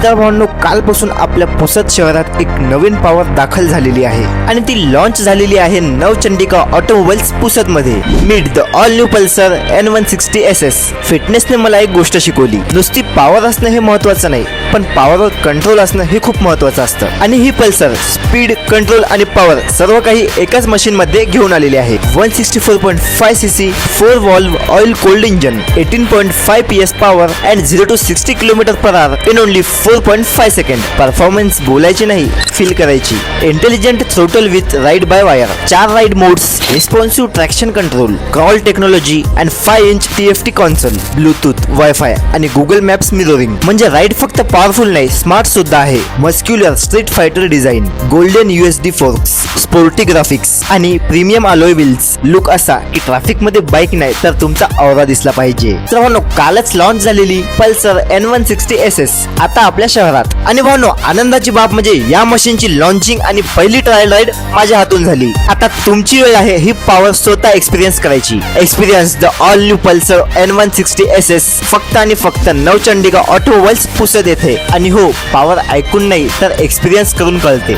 तर भावांनो, कालपासून आपल्या पुसद शहरात एक नवीन पॉवर दाखल झालेली आहे आणि ती लॉन्च झालेली आहे नवचंडिका ऑटोमोबाईल्स पुसद मध्ये. Meet the all new Pulsar N160 SS. फिटनेसने मला एक गोष्ट शिकवली, नुसती पॉवर असणं हे महत्वाचं नाही, पण पॉवरवर कंट्रोल असणं हे खूप महत्वाचं असतं. आणि ही पल्सर स्पीड, कंट्रोल आणि पॉवर सर्व काही एकाच मशीन मध्ये घेऊन आलेली आहे. 164.5 cc 4 valve oil cold engine, 18.5 PS power and 0 to 60 km/h in only 4.5 second. Performance बोलायची नाही, फील करायची. Intelligent throttle with ride by wire, 4 ride modes, responsive traction control, crawl technology and 5 inch TFT console, Bluetooth, wifi आणि Google maps mirroring. म्हणजे ride फक्त powerful नाही, smart सुद्धा आहे. Muscular street fighter design, golden USD forks, sporty graphics आणि premium alloy wheels. Look असा की traffic मध्ये बाईक नाही तर तुमचा औरा दिसला पाहिजे. तर भावनो, कालच लॉन्च झालेली पल्सर N160 SS आता आपल्या शहरात. आणि भावनो, आनंदाची बाब म्हणजे या मशीनची लॉन्चिंग आणि पहिली ट्रायल राईड माझ्या हातून झाली. आता तुमची वेळ आहे ही पॉवर स्वतः एक्सपिरियन्स करायची. Experience the all new Pulsar N160 SS फक्त आणि फक्त नवचंडिका ऑटोमोबाईल्स पुसद येथे. आणि हो, पॉवर ऐकून नाही तर एक्सपिरियन्स करून कळते.